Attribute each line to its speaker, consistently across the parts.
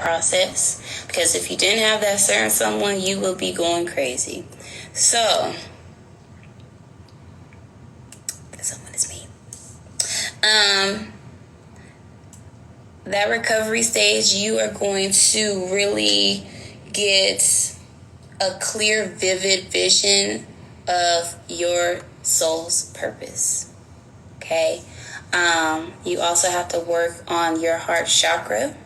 Speaker 1: process, because if you didn't have that certain someone, you will be going crazy. So, that someone is me. That recovery stage, you are going to really get a clear, vivid vision of your soul's purpose. Okay? You also have to work on your heart chakra.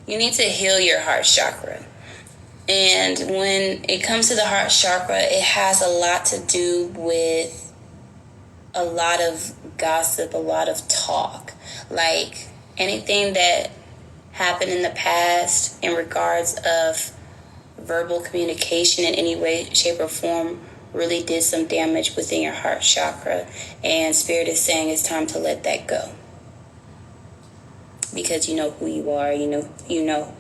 Speaker 1: You need to heal your heart chakra. And when it comes to the heart chakra, it has a lot to do with a lot of gossip, a lot of talk. Like anything that happened in the past in regards of verbal communication in any way, shape, or form really did some damage within your heart chakra. And Spirit is saying it's time to let that go. Because you know who you are, you know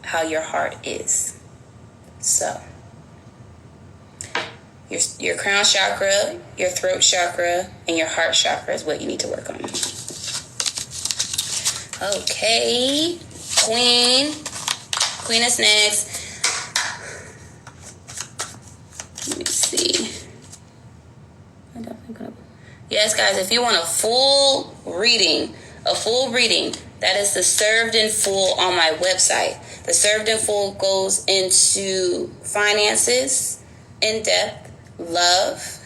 Speaker 1: how your heart is. So your crown chakra, your throat chakra, and your heart chakra is what you need to work on. Okay, Queen is next. Let me see. Yes, guys, if you want a full reading, that is the Served in Full on my website. The Served in Full goes into finances, in depth, love.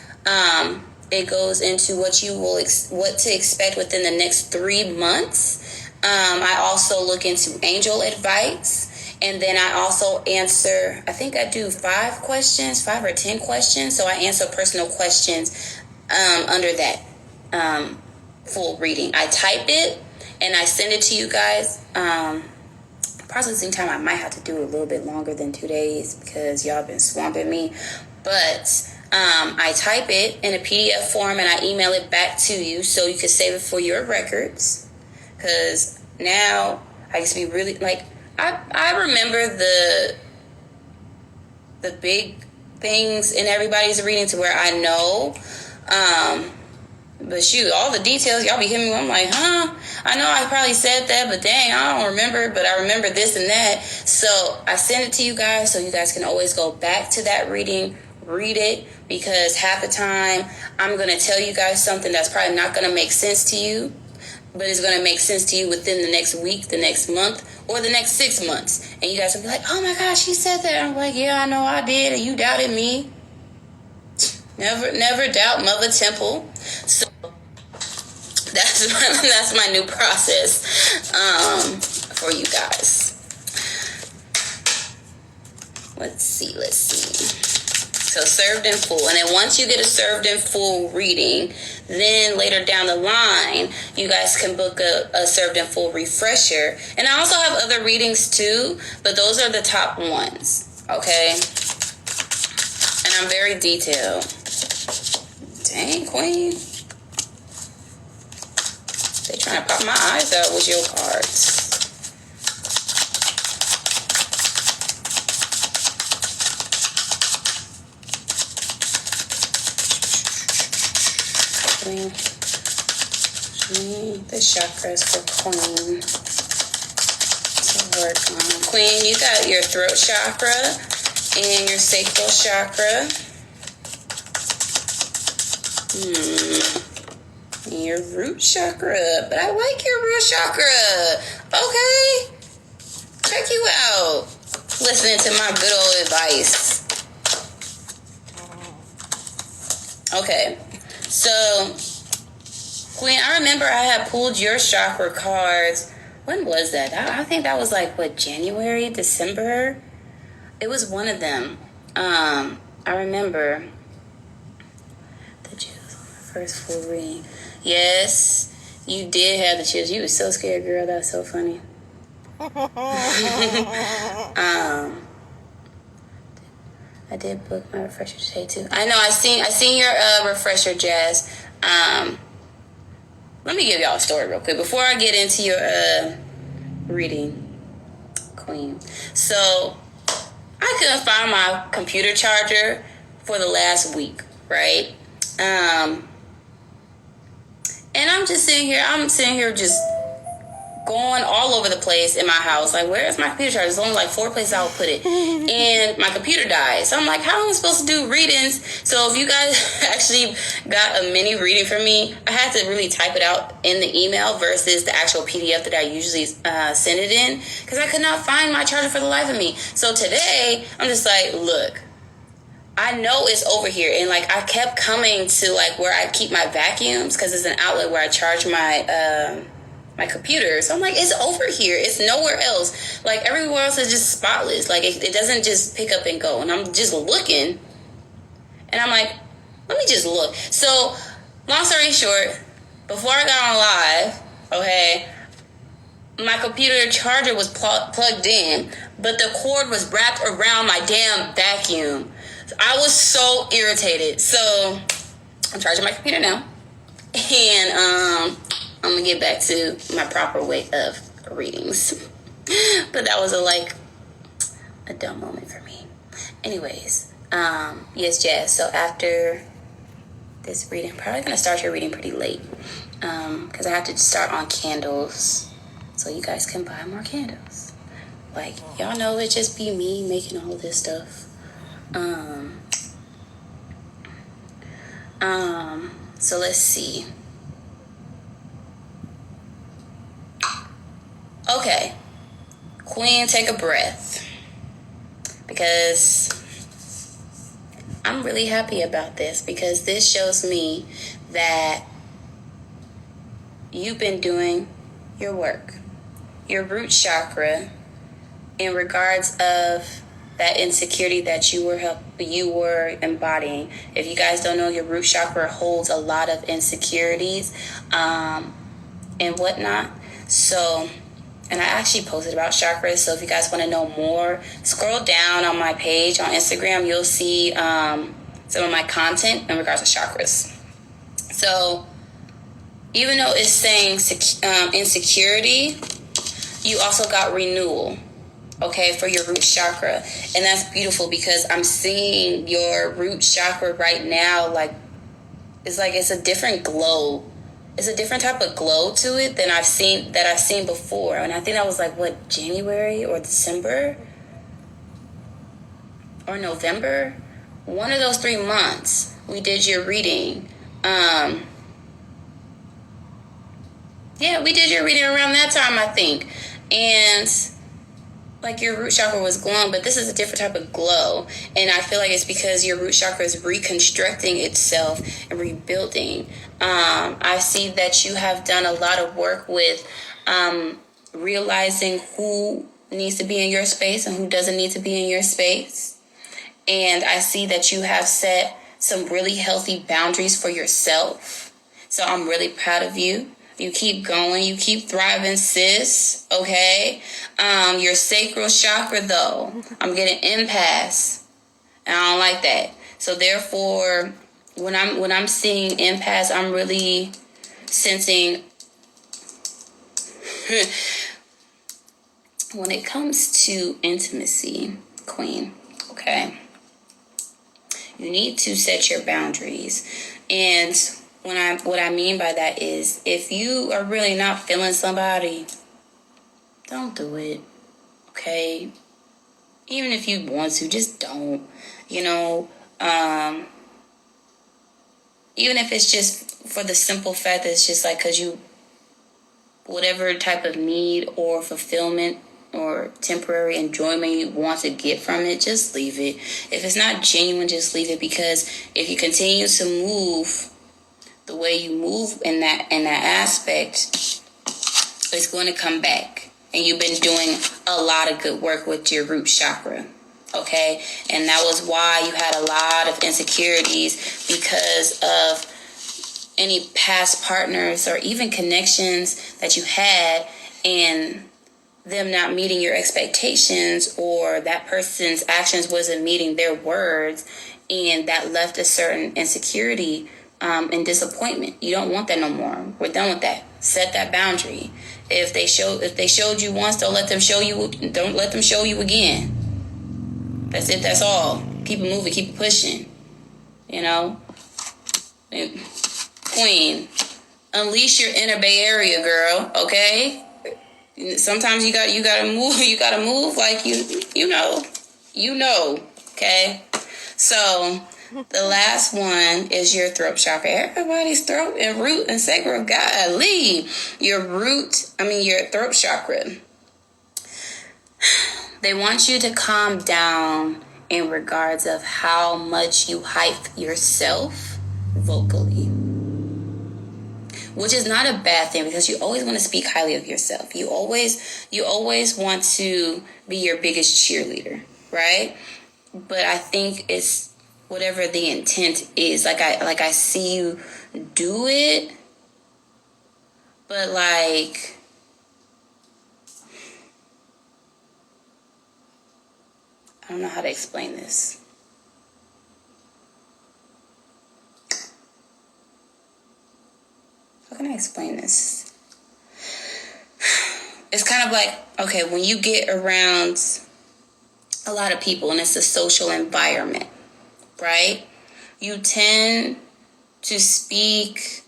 Speaker 1: It goes into what to expect within the next 3 months. I also look into angel advice, and then I also answer, I think I do 5 or 10 questions. So I answer personal questions under that full reading. I type it and I send it to you guys. Processing time, I might have to do a little bit longer than 2 days because y'all been swamping me. But I type it in a PDF form and I email it back to you so you can save it for your records. Because now I used to be really, like, I remember the big things in everybody's reading to where I know. But shoot, all the details, y'all be hitting me. I'm like, I know I probably said that, but dang, I don't remember. But I remember this and that. So I send it to you guys so you guys can always go back to that reading, read it, because half the time I'm going to tell you guys something that's probably not going to make sense to you, but it's going to make sense to you within the next week, the next month, or the next 6 months. And you guys will be like, oh my gosh, she said that. I'm like, yeah, I know I did, and you doubted me. Never doubt Mother Temple. So that's my new process for you guys. Let's see. So Served in Full. And then once you get a Served in Full reading, then later down the line, you guys can book a Served in Full refresher. And I also have other readings too, but those are the top ones. Okay? And I'm very detailed. Dang, Queen. They trying to pop my eyes out with your cards. The chakras for Queen to work on. Queen, you got your throat chakra and your sacral chakra. Your root chakra. But I like your root chakra. Okay. Check you out. Listening to my good old advice. Okay. So, Queen, I remember I had pulled your chakra cards. When was that? I think that was like, January, December? It was one of them. I remember the chills on my first full reading. Yes, you did have the chills. You were so scared, girl. That was so funny. I did book my refresher today too. I know. I seen your refresher, Jazz. Let me give y'all a story real quick before I get into your reading, Queen. So I couldn't find my computer charger for the last week, right? And I'm I'm sitting here just going all over the place in my house. Like, where is my computer charger? There's only like 4 places I would put it. And my computer died. So I'm like, how am I supposed to do readings? So if you guys actually got a mini reading from me, I had to really type it out in the email versus the actual PDF that I usually send it in, because I could not find my charger for the life of me. So today, I'm just like, look, I know it's over here. And like, I kept coming to like where I keep my vacuums, because it's an outlet where I charge my computer. So I'm like, it's over here. It's nowhere else. Like, everywhere else is just spotless. Like, it doesn't just pick up and go. And I'm just looking. And I'm like, let me just look. So, long story short, before I got on live, okay, my computer charger was plugged in, but the cord was wrapped around my damn vacuum. I was so irritated. So, I'm charging my computer now. And, I'm gonna get back to my proper way of readings. But that was a dumb moment for me. Anyways, yes, Jazz. So after this reading, I'm probably gonna start your reading pretty late, because I have to start on candles, so you guys can buy more candles. Like, y'all know it just be me making all this stuff. So let's see. Okay, Queen, take a breath, because I'm really happy about this, because this shows me that you've been doing your work, your root chakra, in regards of that insecurity that you were embodying. If you guys don't know, your root chakra holds a lot of insecurities and whatnot. So, and I actually posted about chakras, so if you guys want to know more, scroll down on my page on Instagram. You'll see some of my content in regards to chakras. So, even though it's saying insecurity, you also got renewal, okay, for your root chakra. And that's beautiful, because I'm seeing your root chakra right now, it's a different glow. It's a different type of glow to it than I've seen before. And I think that was January or December or November. One of those 3 months we did your reading. We did your reading around that time, I think. And your root chakra was glowing, but this is a different type of glow. And I feel like it's because your root chakra is reconstructing itself and rebuilding. I see that you have done a lot of work with realizing who needs to be in your space and who doesn't need to be in your space. And I see that you have set some really healthy boundaries for yourself. So I'm really proud of you. You keep going. You keep thriving, sis. Okay? Your sacral chakra, though, I'm getting impasse. And I don't like that. So therefore, when I'm seeing impasse, I'm really sensing when it comes to intimacy, Queen, okay, you need to set your boundaries. And what I mean by that is, if you are really not feeling somebody, don't do it, okay? Even if you want to, just don't, even if it's just for the simple fact that it's just because you, whatever type of need or fulfillment or temporary enjoyment you want to get from it, just leave it. If it's not genuine, just leave it, because if you continue to move the way you move in that aspect, it's going to come back. And you've been doing a lot of good work with your root chakra, okay? And that was why you had a lot of insecurities, because of any past partners or even connections that you had, and them not meeting your expectations, or that person's actions wasn't meeting their words, and that left a certain insecurity and disappointment. You don't want that no more. We're done with that. Set that boundary. If they showed you once, don't let them show you again. That's it. That's all. Keep it moving. Keep it pushing. Queen, Unleash your inner Bay Area, girl. Okay. Sometimes you gotta move. You gotta move like you know. Okay. So the last one is your throat chakra. Everybody's throat and root and sacral. Golly, your throat chakra. They want you to calm down in regards of how much you hype yourself vocally. Which is not a bad thing, because you always want to speak highly of yourself. You always want to be your biggest cheerleader, right? But I think it's whatever the intent is. Like I see you do it, but like I don't know how to explain this. How can I explain this? It's kind of like, okay, when you get around a lot of people and it's a social environment, right? You tend to speak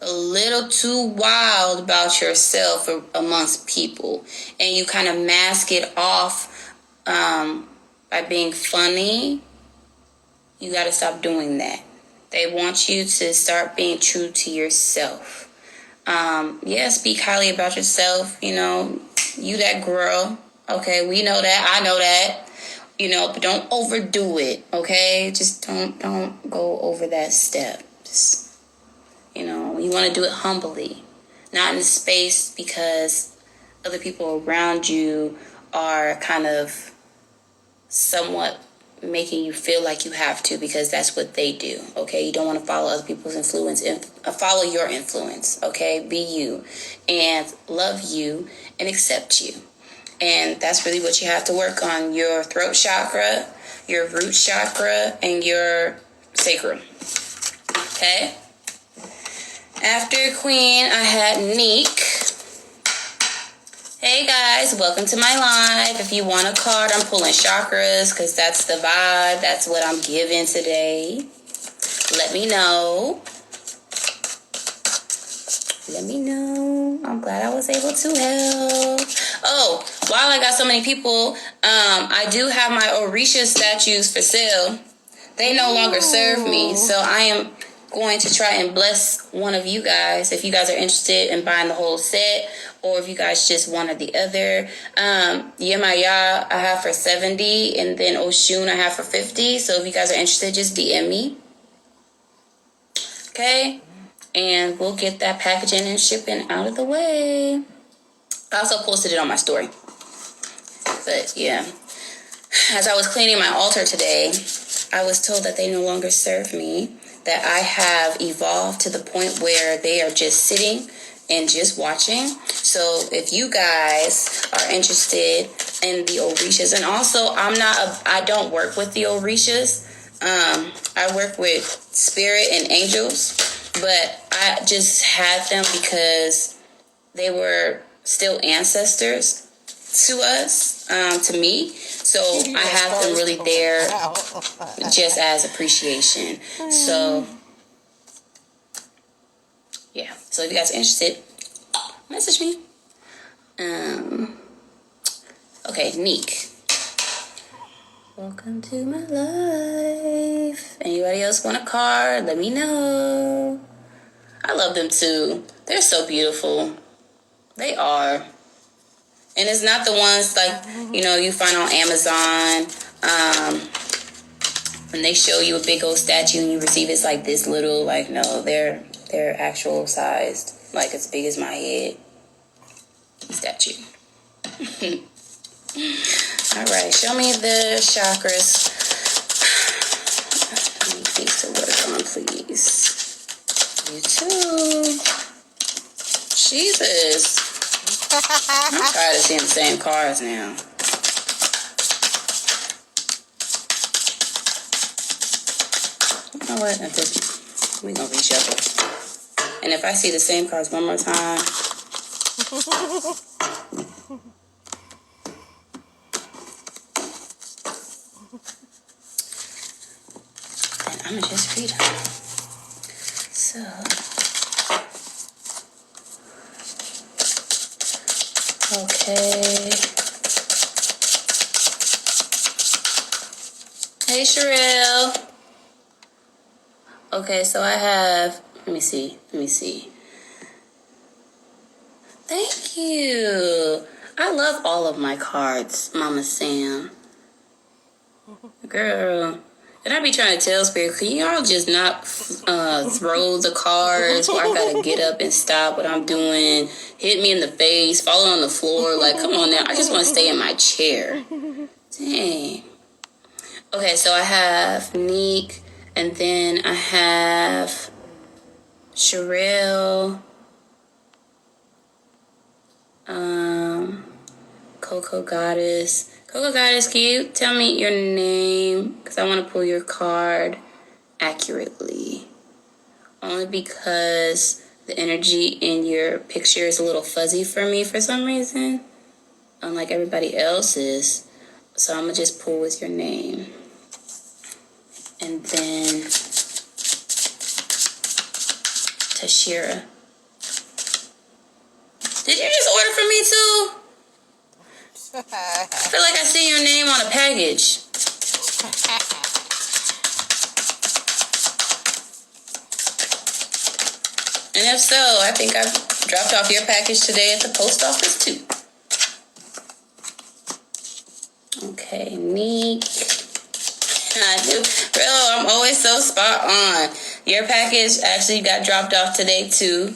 Speaker 1: a little too wild about yourself amongst people, and you kind of mask it off by being funny. You got to stop doing that. They want you to start being true to yourself. Speak highly about yourself. You that girl. Okay, we know that. I know that. But don't overdo it. Okay, just don't go over that step. Just, you want to do it humbly, not in a space because other people around you are kind of somewhat making you feel like you have to, because that's what they do. Okay, you don't want to follow other people's influence and follow your influence. Okay, be you and love you and accept you. And that's really what you have to work on: your throat chakra, your root chakra, and your sacral. Okay. After Queen, I had Neek. Hey guys, welcome to my live. If you want a card, I'm pulling chakras because that's the vibe. That's what I'm giving today. Let me know. I'm glad I was able to help. Oh, while I got so many people, I do have my Orisha statues for sale. They no longer serve me, so I am going to try and bless one of you guys if you guys are interested in buying the whole set, or if you guys just one or the other. Yemaya I have for $70, and then Oshun I have for $50. So if you guys are interested, just DM me. Okay? And we'll get that packaging and shipping out of the way. I also posted it on my story. But yeah, as I was cleaning my altar today, I was told that they no longer serve me, that I have evolved to the point where they are just sitting and just watching. So if you guys are interested in the Orishas, and also I don't work with the Orishas. I work with spirit and angels, but I just had them because they were still ancestors to us, to me. So I have them really there just as appreciation. So yeah. So if you guys are interested, message me. Okay, Neek. Welcome to my life. Anybody else want a card? Let me know. I love them too. They're so beautiful. They are. And it's not the ones like, you find on Amazon. When they show you a big old statue and you receive it's like this little, like, no, they're actual sized, like as big as my head statue. All right, show me the chakras. I need things to work on, please. You too. Jesus. I'm tired of seeing the same cars now. You know what? We're going to reshuffle. And if I see the same cars one more time... I'm gonna just read them. So, Okay. Hey, Sherelle. Okay, so I have, let me see. Thank you. I love all of my cards, Mama Sam. Girl. And I be trying to tell Spirit, can y'all just not throw the cards where I gotta get up and stop what I'm doing, hit me in the face, fall on the floor? Like, come on now. I just want to stay in my chair. Dang. Okay, so I have Neek, and then I have Sherelle, Coco Goddess. Coco Goddess, can you tell me your name? Because I want to pull your card accurately. Only because the energy in your picture is a little fuzzy for me for some reason, unlike everybody else's. So I'm going to just pull with your name. And then Tashira. Did you just order from me too? I feel like I see your name on a package. And if so, I think I dropped off your package today at the post office too. Okay, neat. I do. Bro, I'm always so spot on. Your package actually got dropped off today too.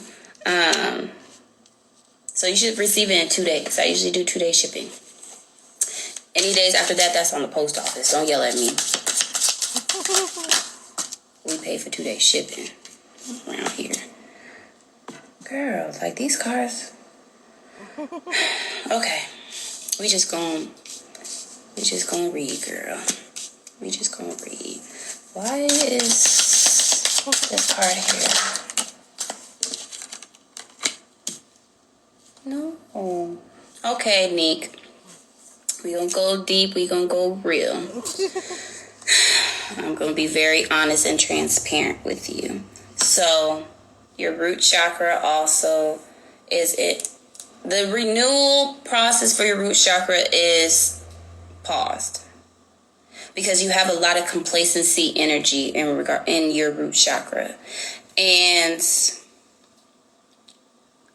Speaker 1: So you should receive it in 2 days. I usually do 2-day shipping. Any days after that, that's on the post office. Don't yell at me. We pay for 2-day shipping around here. Girl, like these cars. Okay. We just gonna read, girl. We just gonna read. Why is this card here? No. Okay, Neek. We gonna go deep. We gonna go real. I'm gonna be very honest and transparent with you. So, your root chakra also is it. The renewal process for your root chakra is paused because you have a lot of complacency energy in your root chakra, and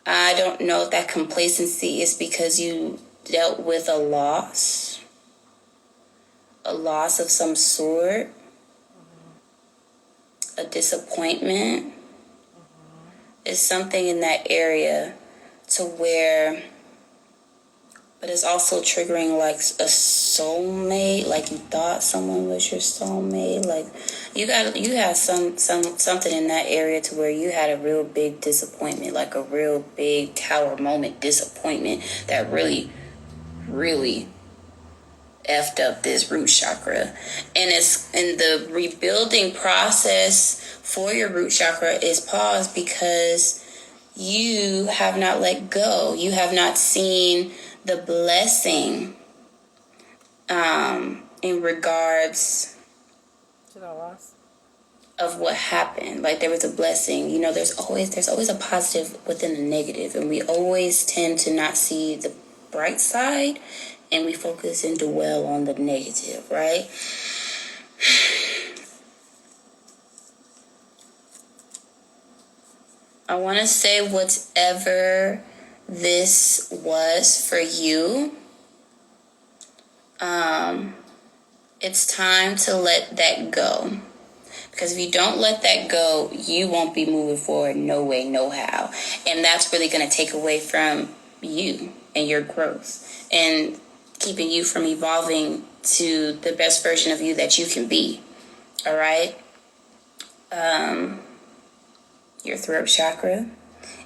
Speaker 1: I don't know if that complacency is because you dealt with a loss of some sort, a disappointment. It's something in that area to where, but it's also triggering like a soulmate, like you thought someone was your soulmate, like you had something in that area to where you had a real big disappointment, like a real big tower moment disappointment that really effed up this root chakra. And it's in the rebuilding process for your root chakra is paused because you have not let go. You have not seen the blessing in regards
Speaker 2: to the loss
Speaker 1: of what happened. Like there was a blessing. You know, there's always a positive within the negative, and we always tend to not see the bright side, and we focus and dwell on the negative, right? I want to say whatever this was for you, it's time to let that go. Because if you don't let that go, you won't be moving forward no way, no how. And that's really going to take away from you and your growth and keeping you from evolving to the best version of you that you can be. All right? Your throat chakra.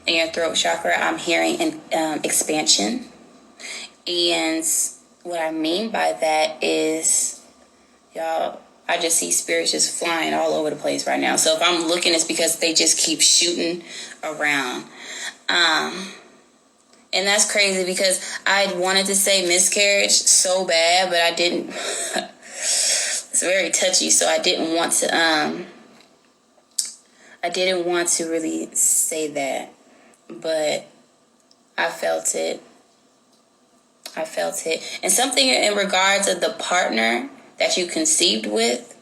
Speaker 1: In your throat chakra, I'm hearing an expansion. And what I mean by that is, y'all, I just see spirits just flying all over the place right now. So if I'm looking, it's because they just keep shooting around. And that's crazy because I wanted to say miscarriage so bad, but I didn't. It's very touchy, so I didn't want to really say that. But I felt it. I felt it. And something in regards of the partner that you conceived with,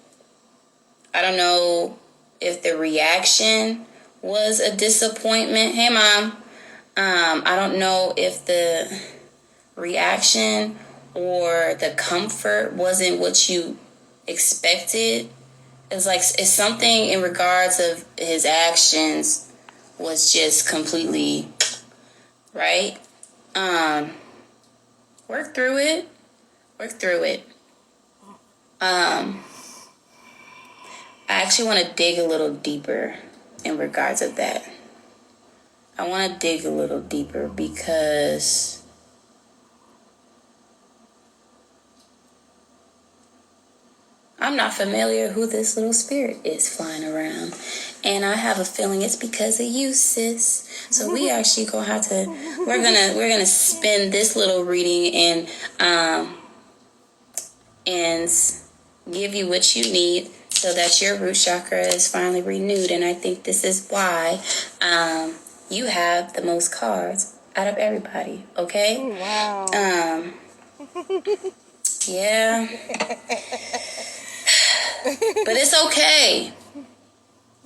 Speaker 1: I don't know if the reaction was a disappointment. Hey, Mom. I don't know if the reaction or the comfort wasn't what you expected. It's something in regards of his actions was just completely right. Work through it. Work through it. I actually want to dig a little deeper in regards of that. I want to dig a little deeper because I'm not familiar who this little spirit is flying around. And I have a feeling it's because of you, sis. So we actually gonna have to we're gonna spin this little reading and give you what you need so that your root chakra is finally renewed. And I think this is why you have the most cards out of everybody, okay?
Speaker 2: Wow.
Speaker 1: Yeah. But it's okay.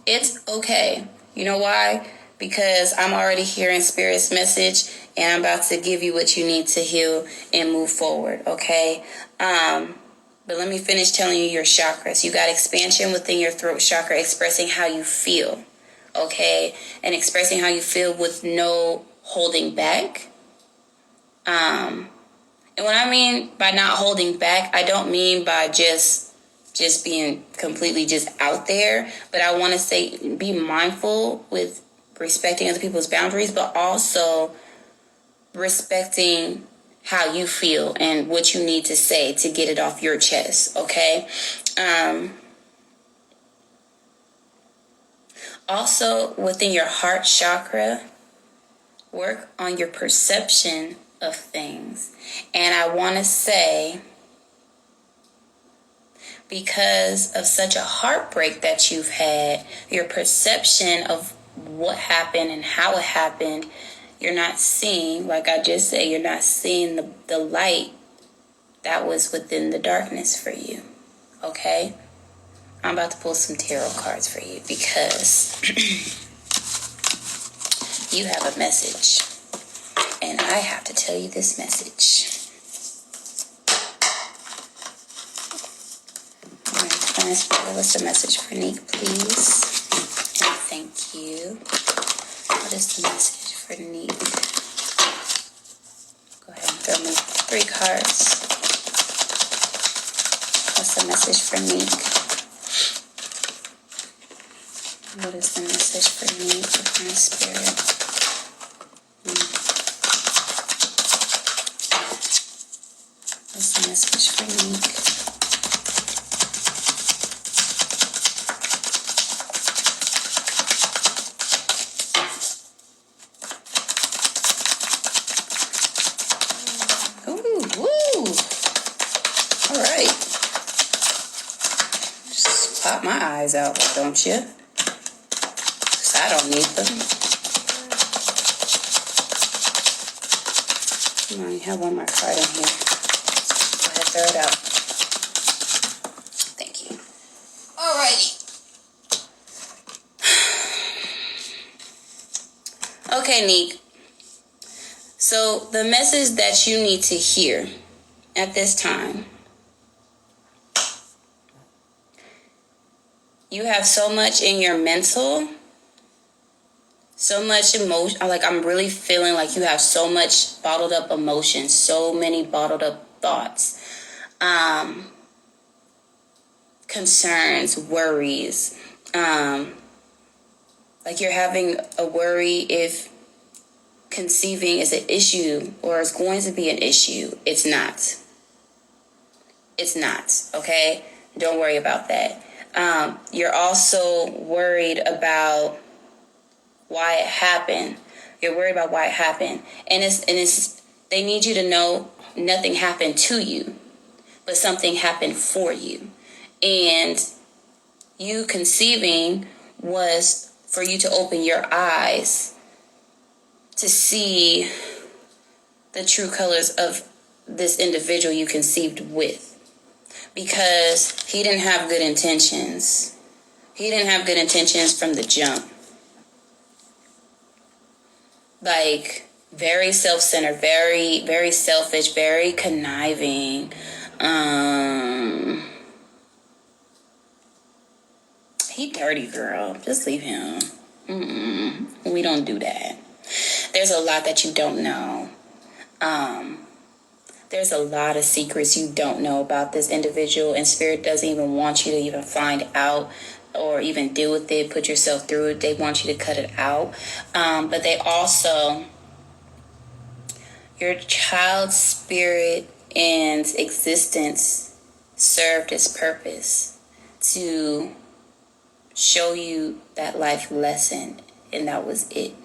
Speaker 1: It's okay. You know why? Because I'm already hearing Spirit's message and I'm about to give you what you need to heal and move forward, okay? But let me finish telling you your chakras. You got expansion within your throat chakra, expressing how you feel, okay? And expressing how you feel with no holding back. And what I mean by not holding back, I don't mean by just being completely just out there, but I want to say be mindful with respecting other people's boundaries, but also respecting how you feel and what you need to say to get it off your chest, okay? Also, within your heart chakra, work on your perception of things. And I want to say, because of such a heartbreak that you've had, your perception of what happened and how it happened, you're not seeing, like I just said, you're not seeing the light that was within the darkness for you, okay? I'm about to pull some tarot cards for you because you have a message, and I have to tell you this message. What's the message for Nick, please? And thank you. What is the message for Nick? Go ahead and throw me 3 cards. What's the message for Nick? What is the message for Nick, Divine Spirit? What's the message for Nick? Pop my eyes out, don't you? 'Cause I don't need them. Come on, you have one more card in here. Go ahead, throw it out. Thank you. Alrighty. Okay, Neek. So the message that you need to hear at this time, you have so much in your mental, so much emotion. Like, I'm really feeling like you have so much bottled up emotions, so many bottled up thoughts, concerns, worries. Like, you're having a worry if conceiving is an issue or is going to be an issue. It's not. It's not, okay? Don't worry about that. You're also worried about why it happened. You're worried about why it happened. And it's they need you to know nothing happened to you, but something happened for you. And you conceiving was for you to open your eyes to see the true colors of this individual you conceived with, because he didn't have good intentions. He didn't have good intentions from the jump. Like, very self-centered, very, very selfish, very conniving. He dirty, girl. Just leave him. We don't do that. There's a lot that you don't know. There's a lot of secrets you don't know about this individual, and Spirit doesn't even want you to even find out or even deal with it, put yourself through it. They want you to cut it out. But they also, your child's spirit and existence served its purpose to show you that life lesson, and that was it.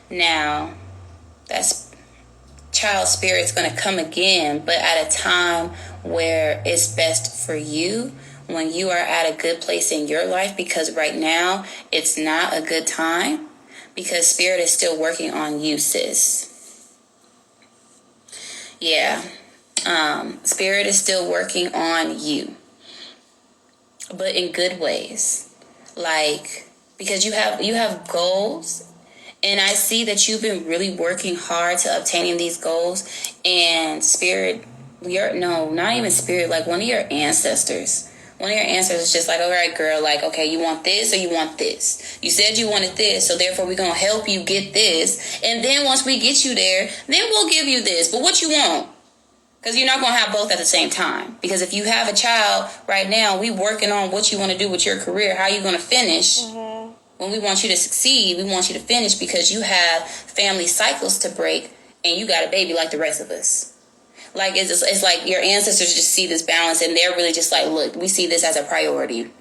Speaker 1: Now, that's child spirit's going to come again, but at a time where it's best for you, when you are at a good place in your life, because right now it's not a good time, because Spirit is still working on you, sis. Yeah. Spirit is still working on you, but in good ways. Like, because you have goals, and I see that you've been really working hard to obtaining these goals, and Spirit, not even Spirit, like one of your ancestors is just like, all right, girl, like, okay, you want this or you want this? You said you wanted this, so therefore we're going to help you get this. And then once we get you there, then we'll give you this. But what you want? Because you're not going to have both at the same time. Because if you have a child right now, we working on what you want to do with your career, how you going to finish. Mm-hmm. When we want you to succeed, we want you to finish, because you have family cycles to break, and you got a baby like the rest of us. Like, it's like your ancestors just see this balance, and they're really just like, look, we see this as a priority.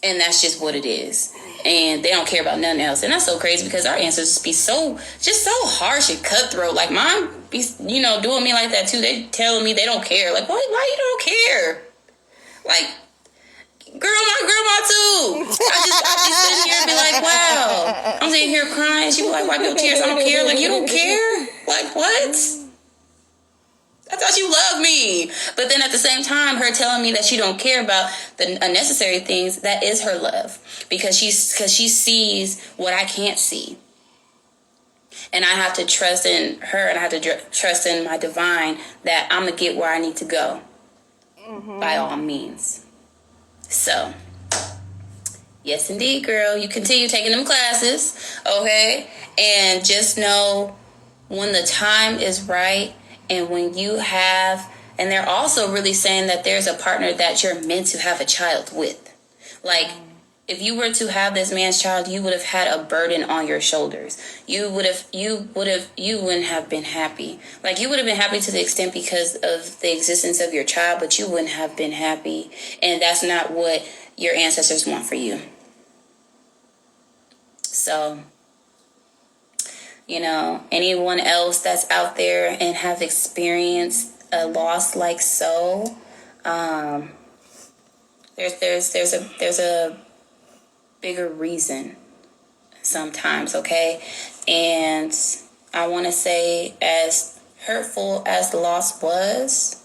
Speaker 1: And that's just what it is. And they don't care about nothing else. And that's so crazy, because our ancestors be so harsh and cutthroat. Like, mine be, doing me like that too. They telling me they don't care. Like, why you don't care? Like, girl, my grandma too. I be sitting here and be like, wow. I'm sitting here crying. She be like, wipe your tears. I don't care. Like, you don't care? Like, what? I thought you loved me. But then at the same time, her telling me that she don't care about the unnecessary things, that is her love. Because she sees what I can't see. And I have to trust in her, and I have to trust in my divine that I'm going to get where I need to go. Mm-hmm. By all means. So, yes indeed, girl. You continue taking them classes, okay? And just know when the time is right, and when you have, and they're also really saying that there's a partner that you're meant to have a child with. Like, if you were to have this man's child, you would have had a burden on your shoulders. You wouldn't have been happy. Like, you would have been happy to the extent because of the existence of your child, but you wouldn't have been happy. And that's not what your ancestors want for you. So, anyone else that's out there and have experienced a loss like so, there's a bigger reason sometimes, okay? And I want to say, as hurtful as the loss was,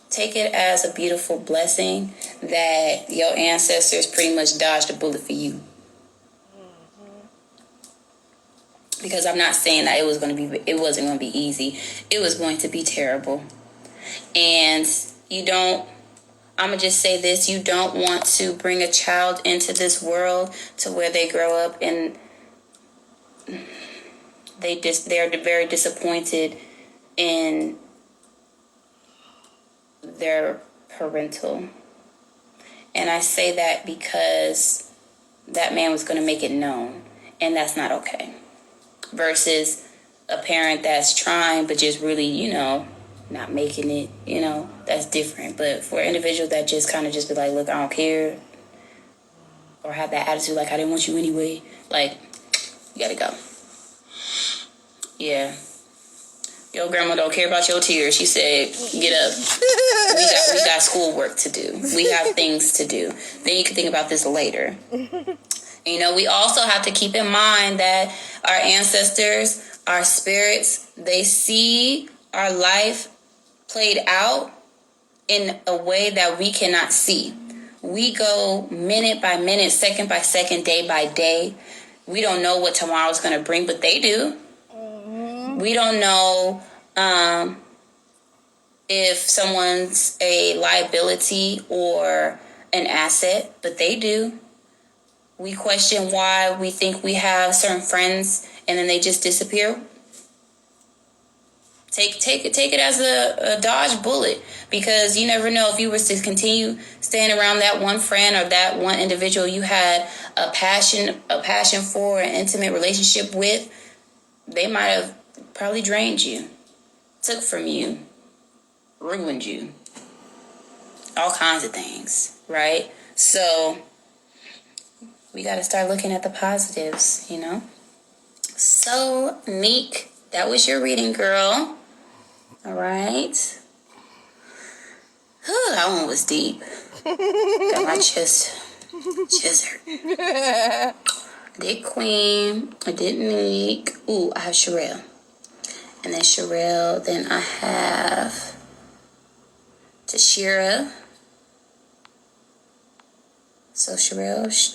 Speaker 1: take it as a beautiful blessing that your ancestors pretty much dodged a bullet for you. Because I'm not saying that it wasn't going to be easy. It was going to be terrible. And I'm going to just say this, you don't want to bring a child into this world to where they grow up and they're very disappointed in their parental. And I say that because that man was going to make it known, and that's not okay. Versus a parent that's trying but just really, not making it, that's different. But for an individual that just kind of just be like, look, I don't care, or have that attitude like, I didn't want you anyway, like, you gotta go. Yeah. Your grandma don't care about your tears. She said, get up. We got schoolwork to do. We have things to do. Then you can think about this later. We also have to keep in mind that our ancestors, our spirits, they see our life played out in a way that we cannot see. We go minute by minute, second by second, day by day. We don't know what tomorrow's going to bring, but they do. We don't know if someone's a liability or an asset, but they do. We question why we think we have certain friends and then they just disappear. Take it as a dodge bullet, because you never know if you were to continue staying around that one friend or that one individual you had a passion for, an intimate relationship with. They might have probably drained you, took from you, ruined you, all kinds of things, right? So we got to start looking at the positives, you know? So, Meek, that was your reading, girl. All right. That one was deep. Got my chest hurt. I did Queen. I did Meek. Ooh, I have Sherelle. And then Sherelle. Then I have Tashira. So Sherelle,